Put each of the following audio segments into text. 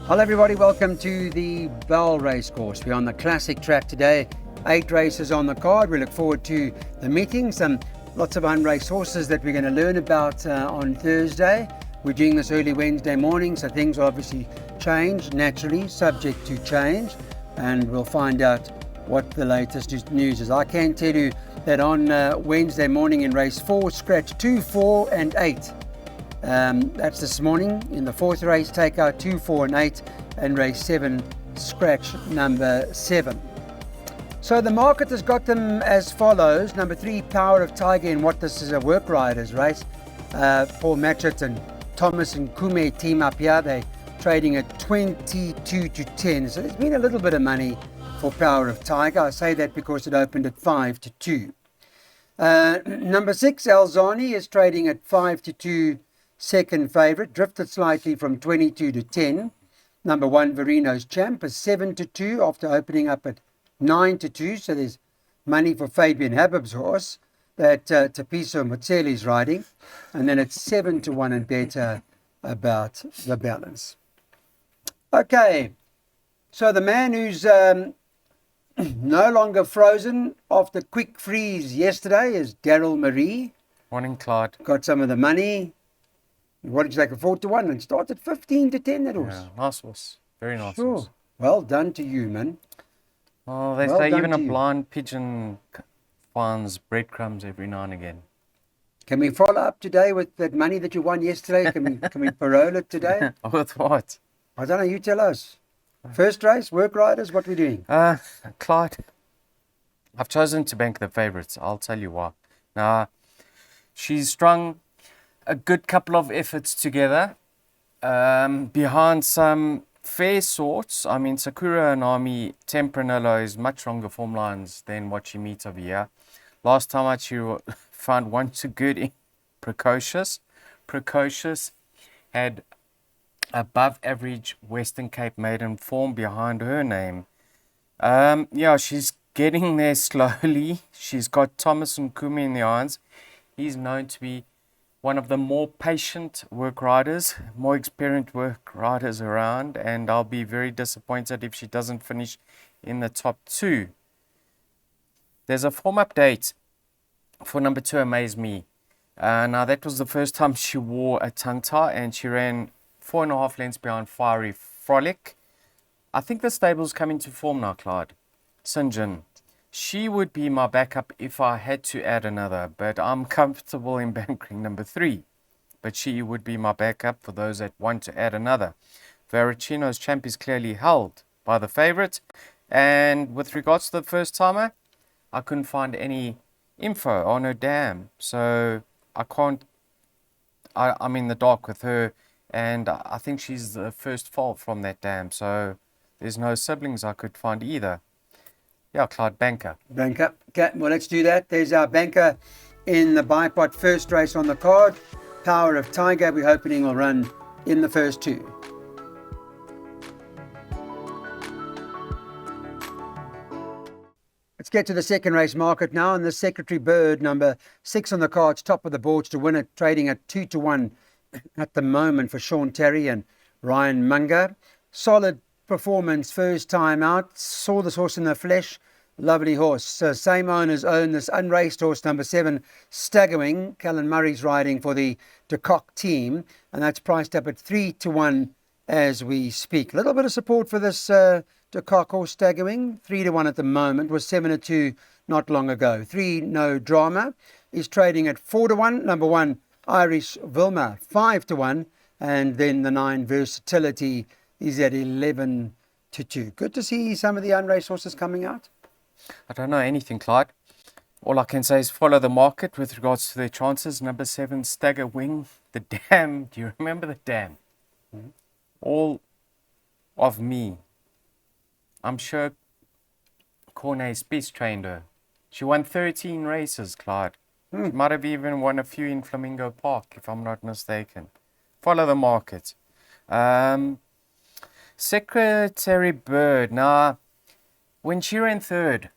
Hello everybody, welcome to the Vaal Racecourse. We're on the classic track today. 8 races on the card. We look forward to the meetings and lots of unraced horses that we're going to learn about on Thursday. We're doing this early Wednesday morning, so things will obviously change naturally, subject to change, and we'll find out what the latest news is. I can tell you that on Wednesday morning in race 4, scratch 2, 4 and 8. That's this morning. In the 4th race, take out 2, 4 and 8, and race 7, scratch number 7. So the market has got them as follows. Number 3, Power of Tiger, in what this is a work riders race. Paul Matchett and Thomas and Kume team up here. They're trading at 22 to 10. So there's been a little bit of money for Power of Tiger. I say that because it opened at 5 to 2. Number 6, Alzani, is trading at 5 to 2. Second favourite, drifted slightly from 22 to 10. Number 1, Verino's Champ, is 7 to 2 after opening up at 9 to 2. So there's money for Fabian Habib's horse that Tapiso Mutseli's riding. And then it's 7 to 1 and better about the balance. Okay, so the man who's no longer frozen after quick freeze yesterday is Daryl Marie. Morning, Clyde. Got some of the money. What did you take, a 4 to 1 and started 15 to 10, that horse? Yeah, nice horse. Very nice Sure. horse. Well done to you, man. Oh, they say even a blind pigeon finds breadcrumbs every now and again. Can we follow up today with that money that you won yesterday? Can we parole it today? With what? I don't know, you tell us. First race, work riders, what are we doing? Clyde, I've chosen to bank the favourites. I'll tell you why. Now, she's strung a good couple of efforts together behind some fair sorts. I mean, Sakura and Army Tempranillo is much stronger form lines than what she meets over here. Last time out, she found one too good. Precocious had above average Western Cape maiden form behind her name. Yeah, she's getting there slowly. She's got Thomas and Kumi in the irons. He's known to be one of the more patient work riders, more experienced work riders around, and I'll be very disappointed if she doesn't finish in the top 2. There's a form update for number 2, Amaze Me. Now, that was the first time she wore a tongue tie, and she ran 4.5 lengths behind Fiery Frolic. I think the stable's coming to form now, Clyde. St. John. She would be my backup if I had to add another, but I'm comfortable in banking number 3. But she would be my backup for those that want to add another. Veracino's Champ is clearly held by the favourite. And with regards to the first timer, I couldn't find any info on her dam. So I'm in the dark with her. And I think she's the first fault from that dam. So there's no siblings I could find either. Yeah, Clyde, banker. Banker. Okay, well, let's do that. There's our banker in the bipod first race on the card. Power of Tiger, we're hoping will run in the first 2. Let's get to the second race market now. And the Secretary Bird, number 6 on the cards, top of the boards to win it, trading at 2 to 1 at the moment for Sean Terry and Ryan Munger. Solid performance first time out. Saw this horse in the flesh. Lovely horse. So same owners own this unraced horse, number 7, Staggering. Callan Murray's riding for the De Kock team, and that's priced up at 3 to 1 as we speak. A little bit of support for this De Kock horse, Staggering. 3 to 1 at the moment. Was 7 to 2 not long ago. 3 No Drama is trading at 4 to 1. Number 1 Irish Vilma 5 to 1, and then the 9 Versatility is at 11 to 2. Good to see some of the unraced horses coming out. I don't know anything, Clyde. All I can say is follow the market with regards to their chances. Number 7, Stagger Wing. The dam. Do you remember the dam? Mm-hmm. All of me. I'm sure Cornet Spies trained her. She won 13 races, Clyde. She might have even won a few in Flamingo Park, if I'm not mistaken. Follow the market. Secretary Bird. Now, when she ran 3rd,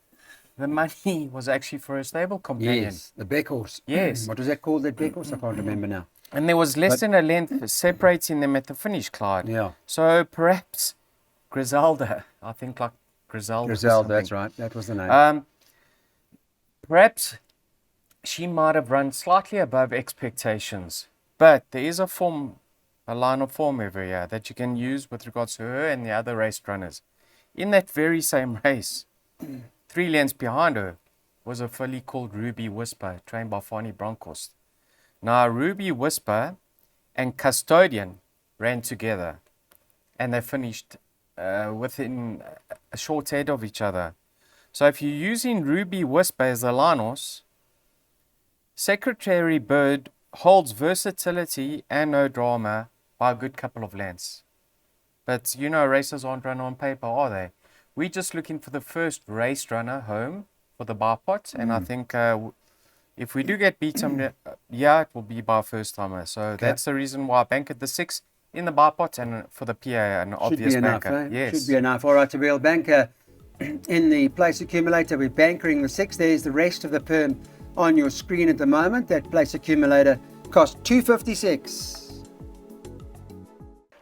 the money was actually for a stable companion. Yes, the Beck horse. Yes. What was that called, that Beck horse? I can't remember now. And there was less But- than a length separating them at the finish, Clyde. Yeah. So perhaps Griselda, I think like Griselda. Griselda, that's right. That was the name. Perhaps she might have run slightly above expectations. But there is a line of form every year that you can use with regards to her and the other race runners. In that very same race, 3 lengths behind her was a filly called Ruby Whisper, trained by Fani Bronkhorst. Now, Ruby Whisper and Custodian ran together, and they finished within a short head of each other. So if you're using Ruby Whisper as a line horse, Secretary Bird holds versatility and no drama by a good couple of lengths. But races aren't run on paper, are they? We're just looking for the first race runner home for the bar pot, and I think if we do get beaten, it will be by first timer. So that's the reason why I banked the 6 in the bar pot, and for the PA, an obvious banker. Enough, eh? Yes. Should be enough. All right, to real banker in the place accumulator, we're bankering the 6. There's the rest of the perm on your screen at the moment. That place accumulator cost $2.56.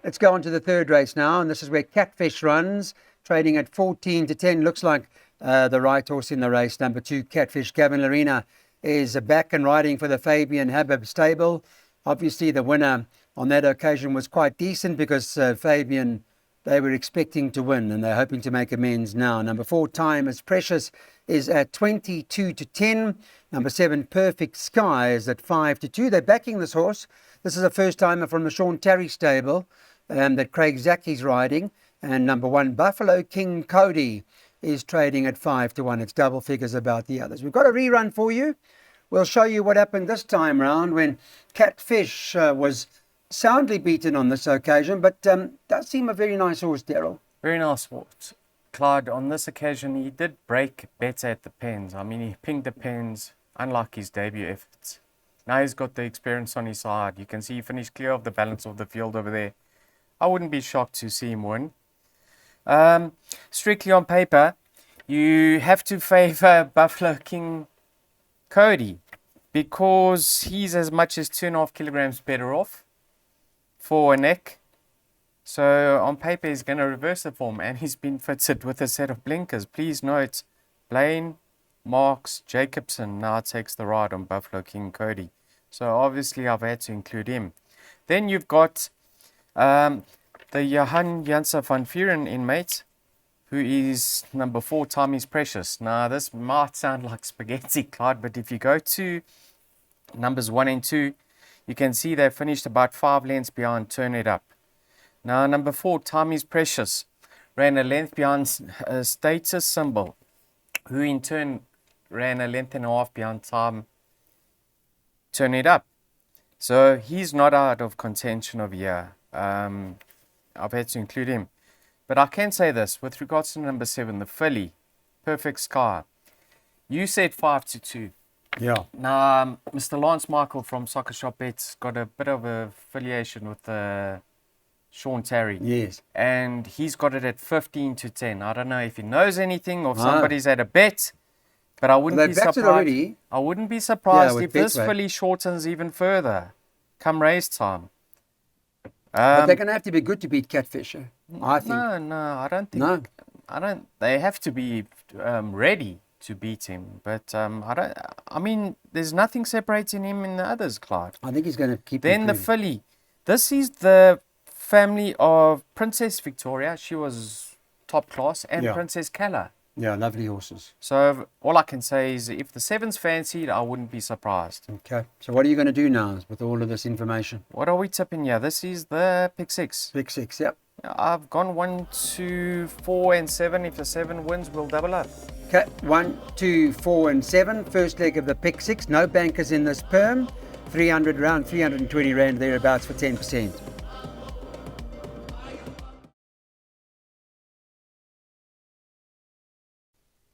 Let's go on to the third race now, and this is where Catfish runs, trading at 14-10. Looks like the right horse in the race, number 2, Catfish. Gavin Larena is back and riding for the Fabian Habib stable. Obviously, the winner on that occasion was quite decent because Fabian, they were expecting to win, and they're hoping to make amends now. Number 4, Time is Precious, is at 22-10. Number 7, Perfect Sky, is at 5-2. They're backing this horse. This is a first-timer from the Sean Terry stable that Craig Zaki's riding. And number 1, Buffalo King Cody, is trading at 5-1. It's double figures about the others. We've got a rerun for you. We'll show you what happened this time round when Catfish was soundly beaten on this occasion, but does seem a very nice horse, Daryl. Very nice horse. Clyde, on this occasion, he did break better at the pens. I mean, he pinged the pens, unlike his debut efforts. Now he's got the experience on his side. You can see he finished clear of the balance of the field over there. I wouldn't be shocked to see him win. Strictly on paper, you have to favour Buffalo King Cody because he's as much as 2.5 kilograms better off for a neck. So on paper, he's going to reverse the form, and he's been fitted with a set of blinkers. Please note, Blaine Marks Jacobson now takes the ride on Buffalo King Cody. So obviously, I've had to include him. Then you've got the Johan Janse van Vuren inmate, who is number 4, Time is Precious. Now, this might sound like spaghetti, Clyde, but if you go to numbers 1 and 2, you can see they finished about 5 lengths behind Turn It Up. Now, number 4, Time is Precious, ran a length behind Status Symbol, who in turn ran a length and a half behind Time Turn It Up. So he's not out of contention of year. I've had to include him. But I can say this, with regards to number 7, the filly, Perfect Sky. You said 5-2. Yeah. Now, Mr. Lance Michael from Soccer Shop Bets got a bit of affiliation with Sean Terry. Yes. And he's got it at 15-10. I don't know if he knows anything or if somebody's had a bet, but I wouldn't be surprised. Already. I wouldn't be surprised if this Betway. filly shortens even further come race time. But they're going to have to be good to beat Catfish, I think. No, I don't think. No. They have to be ready to beat him. But I mean, there's nothing separating him and the others, Clyde. I think he's going to keep Then the improving. filly. This is the family of Princess Victoria. She was top class, and Yeah. Princess Kala. Yeah, lovely horses. So all I can say is, if the 7's fancied, I wouldn't be surprised. Okay. So what are you going to do now with all of this information? What are we tipping here? This is the pick 6. Pick 6, yep. I've gone 1, 2, 4, and 7. If the 7 wins, we'll double up. Okay, 1, 2, 4, and 7. First leg of the pick 6. No bankers in this perm. 300 round, 320 rand thereabouts for 10%.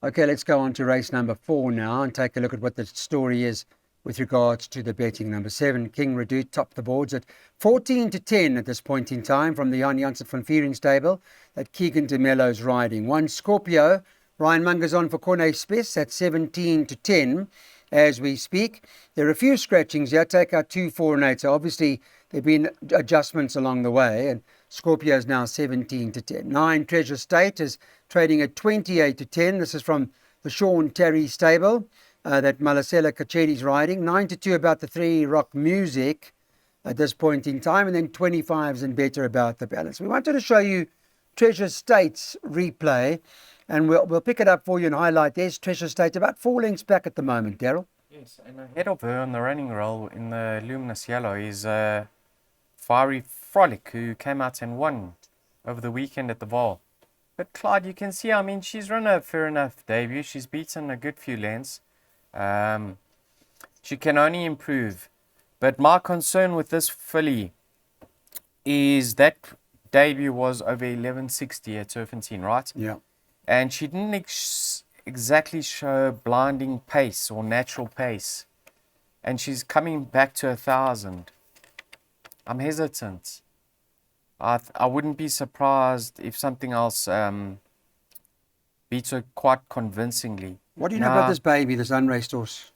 Okay, let's go on to race number 4 now and take a look at what the story is with regards to the betting. Number 7, King Redoute, topped the boards at 14-10 at this point in time from the Jan Jansen van Vuren stable that Keegan de Mello's riding. 1, Scorpio, Ryan Munger's on for Corne Spes at 17-10. as we speak. There are a few scratchings here. Take out 2, 4, and 8. So obviously there have been adjustments along the way. And Scorpio is now 17 to 10. 9, Treasure State is trading at 28 to 10. This is from the Sean Terry stable that Malasela Cachedi's riding. 9 to 2 about the 3, Rock Music at this point in time. And then 25s and better about the balance. We wanted to show you Treasure State's replay. And we'll pick it up for you and highlight. There's Treasure State, about 4 lengths back at the moment, Daryl. Yes, and ahead of her on the running roll in the luminous yellow is Fiery Frolic, who came out and won over the weekend at the Vaal. But Clyde, you can see, I mean, she's run a fair enough debut. She's beaten a good few lengths. She can only improve. But my concern with this filly is that debut was over 1160 at Turfentine, right? Yeah. And she didn't exactly show blinding pace or natural pace. And she's coming back to 1,000. I'm hesitant. I wouldn't be surprised if something else beats her quite convincingly. What do you know about this baby, this unraced horse?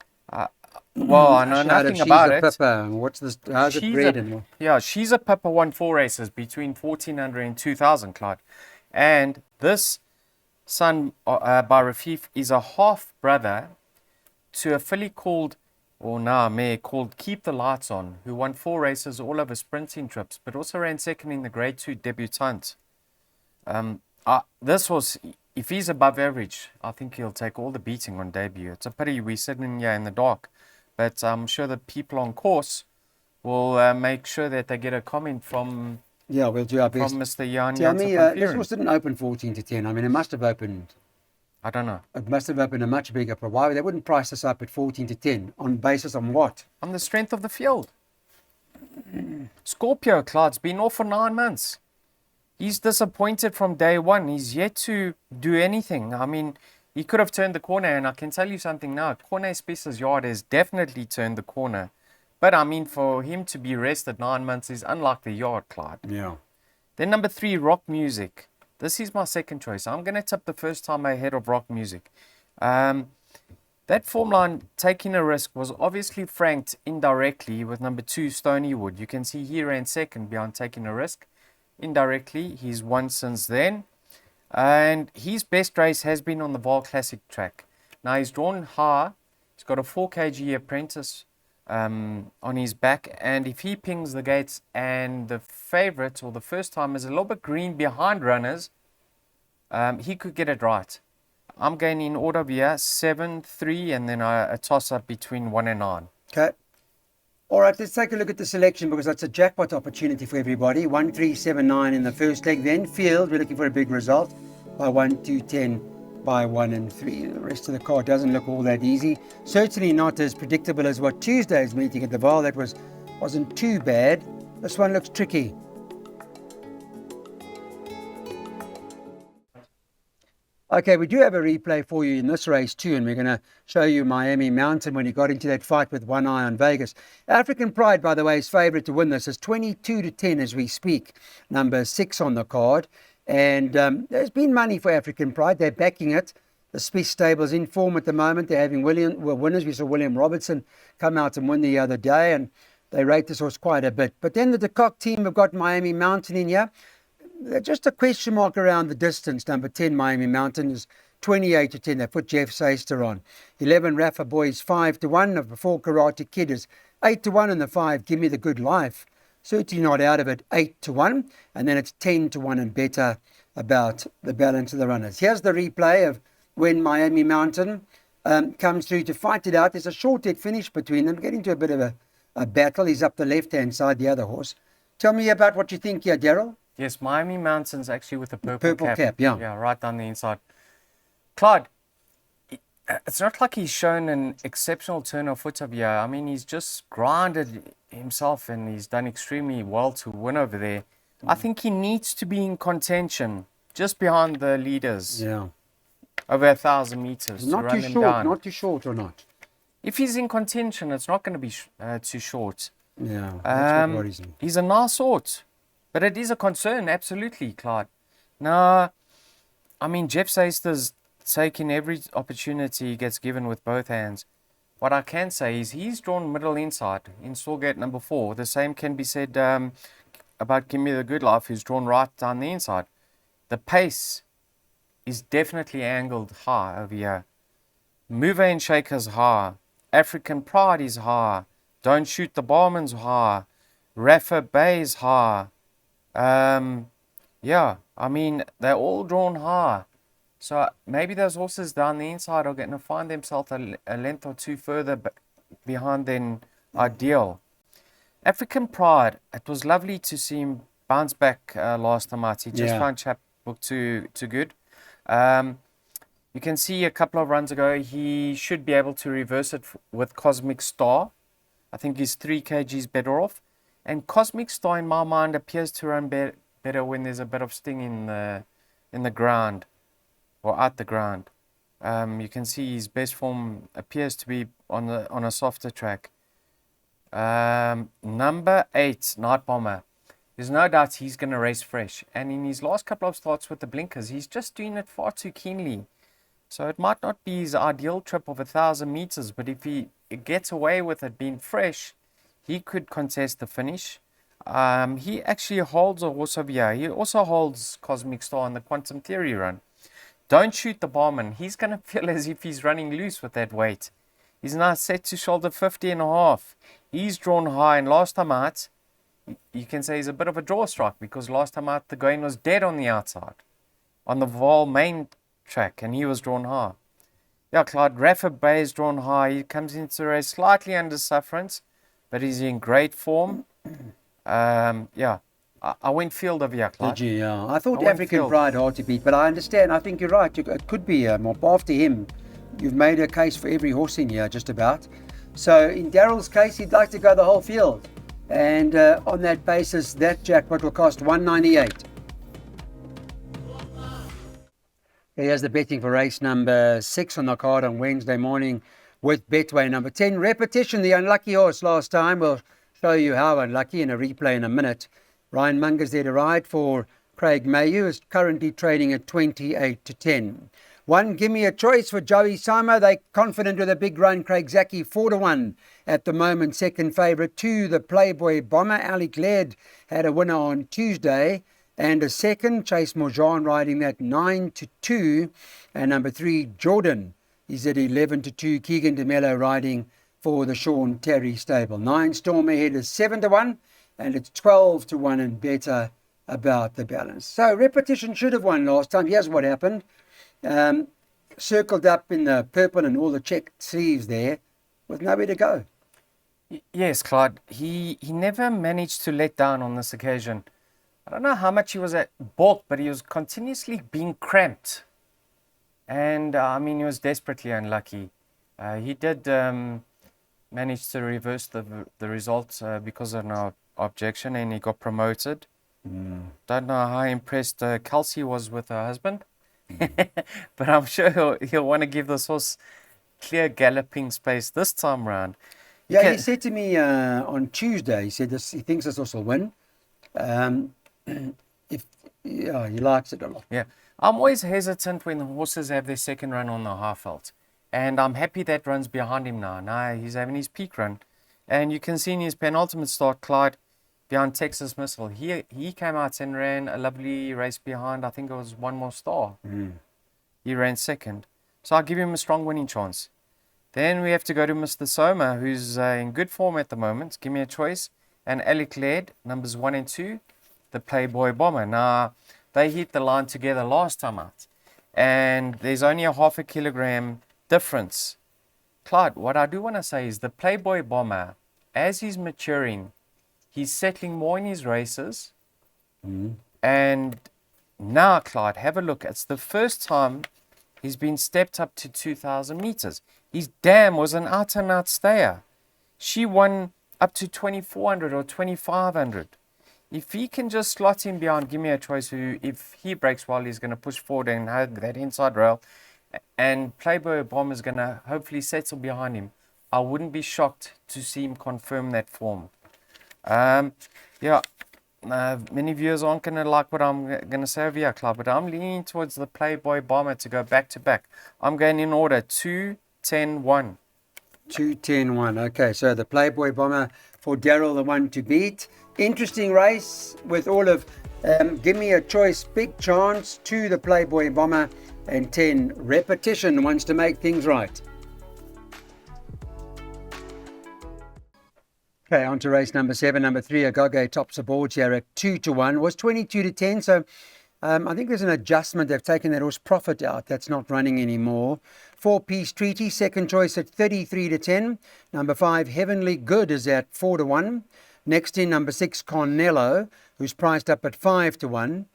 Well, I know nothing about it. Pippa. What's this? How's it bred? Yeah, she's a Pippa, won 4 races between 1,400 and 2,000, Clyde. And this son by Rafif is a half brother to a filly called, or now a mare called Keep the Lights On, who won 4 races all over sprinting trips, but also ran second in the Grade 2 debutante. This horse, if he's above average, I think he'll take all the beating on debut. It's a pity we're sitting here in the dark, but I'm sure the people on course will make sure that they get a comment from. Yeah, we'll do our best. From Mr. Jan. Tell me, this horse didn't open 14 to 10. I mean, it must have opened. I don't know. It must have opened a much bigger. But why they wouldn't price this up at 14 to 10 on basis on what? On the strength of the field. Scorpio, Clyde's been off for 9 months. He's disappointed from day one. He's yet to do anything. I mean, he could have turned the corner, and I can tell you something now. Corne Specer's yard has definitely turned the corner. But I mean, for him to be rested 9 months is unlike the yard, Clyde. Yeah. Then number 3, Rock Music. This is my second choice. I'm going to tip the first time ahead of Rock Music. That form line, Taking a Risk, was obviously franked indirectly with number 2, Stonywood. You can see he ran second behind Taking a Risk. Indirectly, he's won since then. And his best race has been on the Vaal Classic track. Now, he's drawn high. He's got a 4 kg apprentice on his back, and if he pings the gates and the favorite or the first time is a little bit green behind runners, he could get it right. I'm going in order here 7, 3, and then a toss up between 1 and 9. Okay. All right, let's take a look at the selection because that's a jackpot opportunity for everybody. 1, 3, 7, 9 in the first leg. Then field, we're looking for a big result by 1, 2, 10. By 1 and 3. The rest of the card doesn't look all that easy. Certainly not as predictable as what Tuesday's meeting at the Vaal. That wasn't too bad. This one looks tricky. Okay, we do have a replay for you in this race too, and we're going to show you Miami Mountain when he got into that fight with one eye on Vegas. African Pride, by the way, is favourite to win this. It's 22 to 10 as we speak. Number 6 on the card. And there's been money for African Pride. They're backing it. The Spieth stable's in form at the moment. They're having winners. We saw William Robertson come out and win the other day, and they rate this horse quite a bit. But then the De Kock team have got Miami Mountain in here. They're just a question mark around the distance. Number 10, Miami Mountain, is 28 to 10. They put Jeff Saister on. 11, Rafa Boys, 5 to 1. Of before Karate Kid is 8 to 1, and the 5, Give Me the Good Life. Certainly not out of it, 8 to 1. And then it's 10 to 1 and better about the balance of the runners. Here's the replay of when Miami Mountain comes through to fight it out. There's a short dead finish between them, getting to a bit of a battle. He's up the left-hand side, the other horse. Tell me about what you think here, Daryl. Yes, Miami Mountain's actually with the purple cap. Yeah. Yeah, right down the inside. Clyde, it's not like he's shown an exceptional turn of foot up here. I mean, he's just grinded himself and he's done extremely well to win over there. I think he needs to be in contention just behind the leaders. Yeah. Over 1,000 meters. Not to run too him short, down. not too short or not. If he's in contention, it's not going to be too short. Yeah, that's what worries me. He's a nice sort. But it is a concern, absolutely, Clyde. Now, I mean, Jeff Saister's taking every opportunity he gets given with both hands. what I can say is he's drawn middle inside in Soulgate number 4. The same can be said about Give Me the Good Life, who's drawn right down the inside. The pace is definitely angled high over here. Mover and Shaker's high. African Pride is high. Don't Shoot the Barman's high. Rafa Bay's high. Yeah, I mean, they're all drawn high. So maybe those horses down the inside are going to find themselves a length or two further behind than ideal. African Pride, it was lovely to see him bounce back last time out. He just found chapbook too good. You can see a couple of runs ago, he should be able to reverse it with Cosmic Star. I think he's 3 kgs better off. And Cosmic Star, in my mind, appears to run better when there's a bit of sting in the ground or at the ground. You can see his best form appears to be on a softer track. Number 8, Night Bomber. There's no doubt he's going to race fresh. And in his last couple of starts with the blinkers, he's just doing it far too keenly. So it might not be his ideal trip of 1,000 meters, but if he gets away with it being fresh, he could contest the finish. He actually holds a horse over here. He also holds Cosmic Star on the Quantum Theory run. Don't Shoot the Barman. He's going to feel as if he's running loose with that weight. He's now set to shoulder 50.5. He's drawn high, and last time out, you can say he's a bit of a draw strike, because last time out the going was dead on the outside, on the Vaal main track, and he was drawn high. Yeah, Clyde, Rafa Bay is drawn high. He comes into the race slightly under sufferance, but he's in great form. Yeah, I went field over here, Clyde. Did you? Yeah. I thought African Pride hard to beat, but I understand. I think you're right. It could be more after him. You've made a case for every horse in here, just about. So in Daryl's case, he'd like to go the whole field. And on that basis, that jackpot will cost $198. Here's the betting for race number 6 on the card on Wednesday morning with Betway number 10. Repetition, the unlucky horse last time. We'll show you how unlucky in a replay in a minute. Ryan Munger's there to ride for Craig Mayhew, is currently trading at 28-10. 1, Give Me a Choice for Joey Samo. They confident with a big run. Craig Zaki 4-1 at the moment, second favourite. 2, the Playboy Bomber. Alec Laird had a winner on Tuesday. And a second, Chase Morjan riding that 9-2. And number 3, Jordan, is at 11-2. Keegan DeMello riding for the Sean Terry stable. 9, Storm Ahead is 7-1. And it's 12-1 and better about the balance. So Repetition should have won last time. Here's what happened. Circled up in the purple and all the checked sleeves there with nowhere to go. Yes, Clyde. He never managed to let down on this occasion. I don't know how much he was at balk, but he was continuously being cramped. And, I mean, he was desperately unlucky. He did manage to reverse the results because of an objection, and he got promoted. Don't know how impressed Kelsey was with her husband. But I'm sure he'll want to give this horse clear galloping space this time round. He said to me on Tuesday, he said he thinks this horse will win. He likes it a lot. Yeah, I'm always hesitant when the horses have their second run on the Highveld, and I'm happy that run's behind him now. Now he's having his peak run, and you can see in his penultimate start, Clyde, behind Texas Missile. He came out and ran a lovely race behind, I think it was One More Star. He ran second. So I'll give him a strong winning chance. Then we have to go to Mr. Soma, who's in good form at the moment. Give Me a Choice. And Alec Laird, numbers 1 and 2, the Playboy Bomber. Now, they hit the line together last time out. And there's only a half a kilogram difference. Clyde, what I do want to say is the Playboy Bomber, as he's maturing, he's settling more in his races. And now, Clyde, have a look. It's the first time he's been stepped up to 2,000 meters. His dam was an out-and-out stayer. She won up to 2,400 or 2,500. If he can just slot him behind Give Me a Choice, who, if he breaks well, he's going to push forward and hug that inside rail, and Playboy Bomb is going to hopefully settle behind him, I wouldn't be shocked to see him confirm that form. Many viewers aren't going to like what I'm going to say over here, Club, but I'm leaning towards the Playboy Bomber to go back to back. I'm going in order 2, 10, 1. 2-10-1. Okay, so the Playboy Bomber for Daryl, the one to beat. Interesting race with all of Give Me a Choice, Big Chance, 2 the Playboy Bomber, and 10 Repetition wants to make things right. Okay, on to race number 7. Number 3, Agage tops the board here at 2-1. Was 22-10, so I think there's an adjustment. They've taken that horse Profit out. That's not running anymore. 4 Peace Treaty, second choice at 33-10. Number 5, Heavenly Good is at 4-1. Next in, number 6, Cornello, who's priced up at 5-1.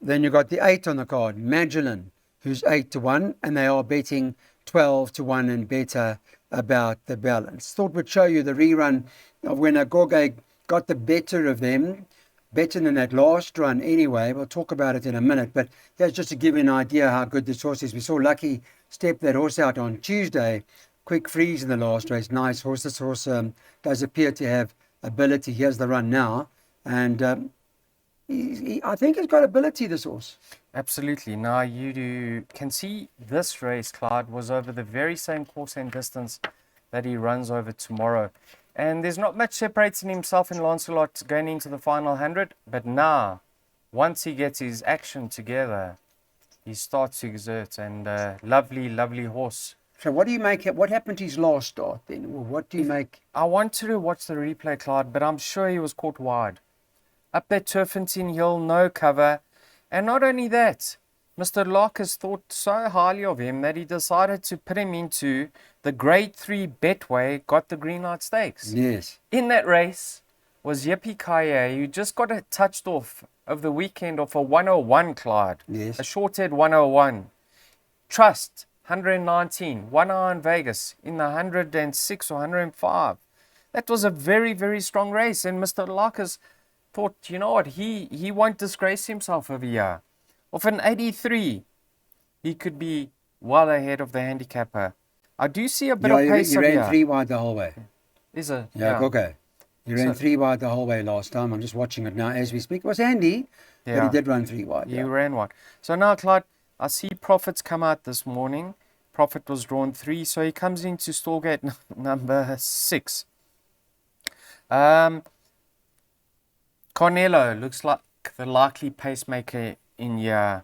Then you've got the 8 on the card, Magdalene, who's 8-1, and they are betting 12-1 and better about the balance. Thought we'd show you the rerun of when Agage got the better of them, better than that last run anyway. We'll talk about it in a minute, but that's just to give you an idea how good this horse is. We saw Lucky step that horse out on Tuesday, quick freeze in the last race. Nice horse. This horse does appear to have ability. Here's the run now, and I think he's got ability, this horse. Absolutely. Now can see this race, Clyde, was over the very same course and distance that he runs over tomorrow. And there's not much separating himself and Lancelot going into the final 100. But now, once he gets his action together, he starts to exert. And lovely, lovely horse. So what do you make? What happened to his last start then? Well, what do you make? I wanted to watch the replay, Clyde, but I'm sure he was caught wide. Up that Turfentine Hill, no cover. And not only that, Mr. Locke has thought so highly of him that he decided to put him into the Grade 3 Betway, got the Green Light Stakes. Yes. In that race was Yippee Kaye, who just got it touched off of the weekend off a 101, Clyde. Yes. A short-head 101. Trust, 119. 1 hour in Vegas in the 106 or 105. That was a very, very strong race. And Mr. Locke has thought, you know what, he won't disgrace himself over here. Of an 83, he could be well ahead of the handicapper. I do see a bit of pace he over ran here. 3 wide the whole way. Is it? Yeah, okay. He ran 3 wide the whole way last time. I'm just watching it now as we speak. It was handy, but he did run 3 wide. He ran one. So now, Clyde, I see Profit's come out this morning. Profit was drawn 3, so he comes into stallgate number 6. Cornello looks like the likely pacemaker in here.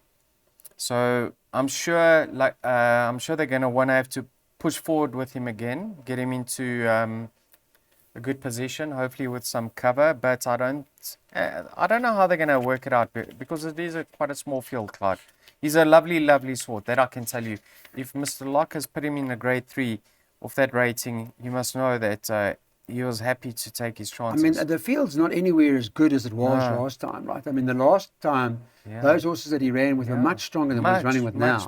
So I'm sure they're going to want to have to push forward with him again, get him into a good position, hopefully with some cover. But I don't know how they're going to work it out because it is quite a small field, Clyde. He's a lovely, lovely sort, that I can tell you. If Mr. Locke has put him in a grade 3 of that rating, you must know that he was happy to take his chances. I mean, the field's not anywhere as good as it was last time, right? I mean, the last time, those horses that he ran with were much stronger than what he's running with now.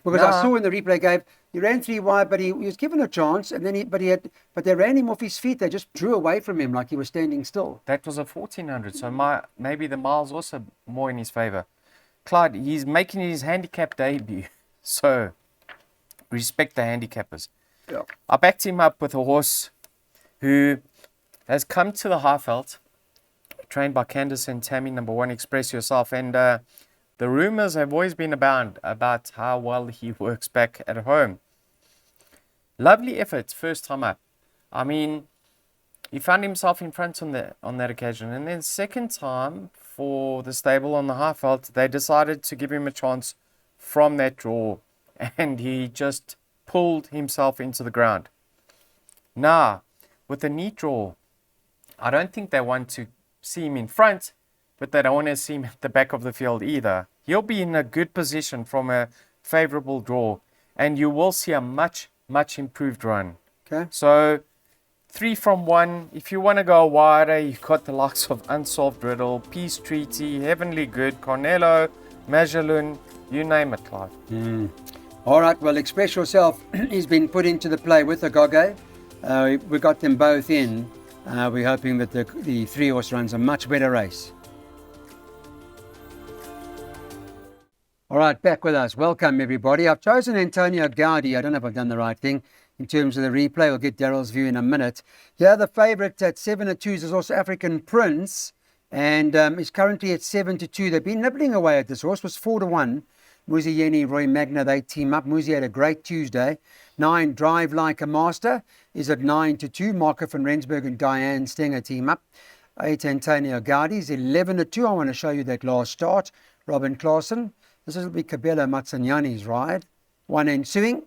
Because I saw in the replay, he ran 3 wide, but he was given a chance, and then but they ran him off his feet. They just drew away from him like he was standing still. That was a 1400, so maybe the miles also more in his favour. Clyde, he's making his handicap debut, so respect the handicappers. Yeah. I backed him up with a horse who has come to the Highveld, trained by Candace and Tammy, number 1, Express Yourself. And the rumours have always been abound about how well he works back at home. Lovely effort, first time up. I mean, he found himself in front on that occasion. And then second time for the stable on the Highveld, they decided to give him a chance from that draw. And he just pulled himself into the ground. Now, with a neat draw, I don't think they want to see him in front, but they don't want to see him at the back of the field either. He'll be in a good position from a favourable draw, and you will see a much, much improved run. Okay. So, 3 from 1. If you want to go wider, you've got the likes of Unsolved Riddle, Peace Treaty, Heavenly Good, Cornello, Majalun, you name it, Clyde. All right, well, Express Yourself has been put into the play with Agage. We got them both in. We're hoping that the 3-horse runs a much better race. All right, back with us. Welcome, everybody. I've chosen Antonio Gaudi. I don't know if I've done the right thing in terms of the replay. We'll get Daryl's view in a minute. Yeah, the favourite at 7-2 is also African Prince, and is currently at 7-2. They've been nibbling away at this horse. It was 4-1. Muzi Yeni, Roy Magna, they team up. Muzi had a great Tuesday. 9, Drive Like a Master, is at 9-2. Marco van Rensburg and Diane Stenger team up. 8, Antonio Gaudi is 11-2. I want to show you that last start. Robin Claassen. This will be Cabello Mazzaniani's ride. 1, Ensuing.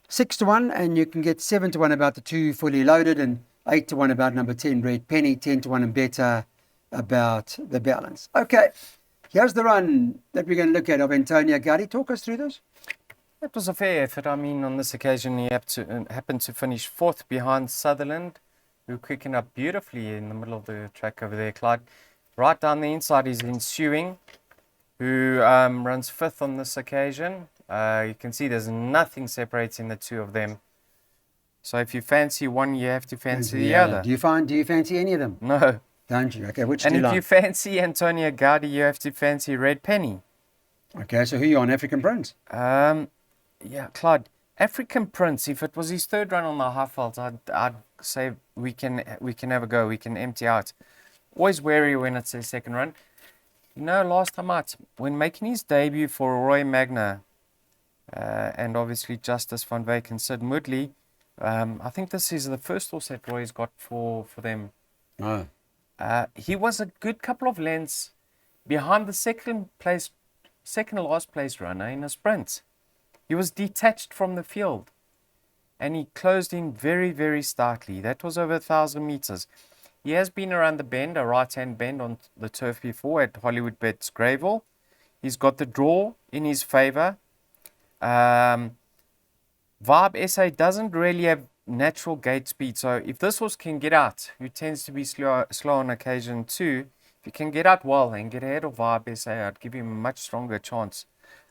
6-1, and you can get 7-1 about the 2 Fully Loaded, and 8-1 about number 10 Red Penny. 10-1 and better about the balance. Okay, here's the run that we're going to look at of Antonio Gaudi. Talk us through this. It was a fair effort. I mean, on this occasion, he happened to finish 4th behind Sutherland, who quickened up beautifully in the middle of the track over there, Clyde. Right down the inside is Ensuing, who runs 5th on this occasion. You can see there's nothing separating the two of them. So if you fancy one, you have to fancy the other. Do you fancy any of them? No. Don't you? Okay, which and do you if like? you fancy Antonio Gaudi, you have to fancy Red Penny. Okay, so who are you on, African Prince? Yeah, Clyde. African Prince, if it was his 3rd run on the Highveld, I'd say we can have a go. We can empty out. Always wary when it's his 2nd run. You know, last time out, when making his debut for Roy Magna, and obviously Justice van Wyk and Sid Moodley, I think this is the first horse that Roy's got for them. Oh. He was a good couple of lengths behind the second last place runner in a sprint. He was detached from the field and he closed in very, very stoutly. That was over 1,000 meters. He has been around the bend, a right-hand bend on the turf before at Hollywood Bets Greyville. He's got the draw in his favor. Vibe SA doesn't really have natural gate speed, so if this horse can get out, who tends to be slow on occasion too, if he can get out well and get ahead of Vibe SA, I'd give him a much stronger chance.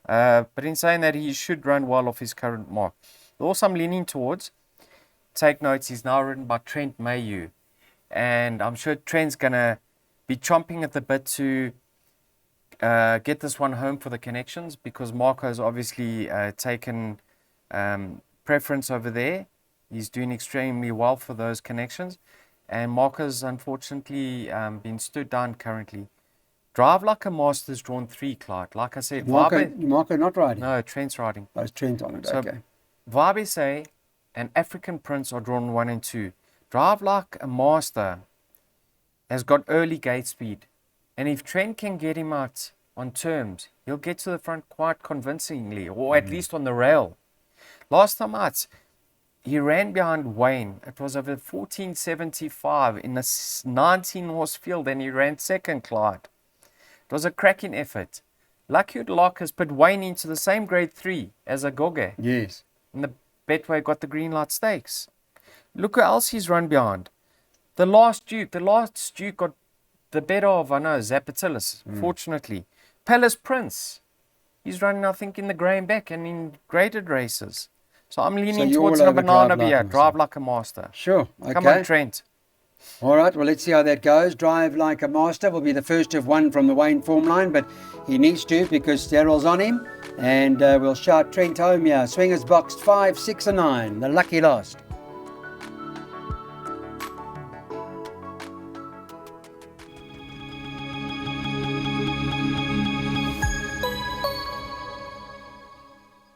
But in saying that, he should run well off his current mark. The horse I'm leaning towards, take notes, he's now ridden by Trent Mayhew, and I'm sure Trent's gonna be chomping at the bit to get this one home for the connections, because Marco's obviously taken preference over there. He's doing extremely well for those connections, and Marco's unfortunately been stood down currently. Drive Like a Master's drawn 3, Clyde. Like I said, Marco not riding? No, Trent's riding. Oh, it's Trent on it, So, okay. Vibe SA and African Prince are drawn 1 and 2. Drive Like a Master has got early gate speed, and if Trent can get him out on terms, he'll get to the front quite convincingly, or at least on the rail. Last time out, he ran behind Wayne. It was over 14.75 in a 19-horse field, and he ran 2nd, Clyde. It was a cracking effort. Lucky Lock has put Wayne into the same grade 3 as Agoge. Yes. And the Betway got the green light stakes. Look who else he's run behind. The last Duke got the better of, Zapatilis, fortunately. Palace Prince. He's running, I think, in the grey and back and in graded races. So I'm leaning towards number 9 over here, Drive Like a Master. Sure, okay. Come on, Trent. All right, well, let's see how that goes. Drive Like a Master will be the first of one from the Wayne form line, but he needs to because Daryl's on him. And we'll shout Trent home here. Swingers boxed 5, 6 and 9. The lucky last.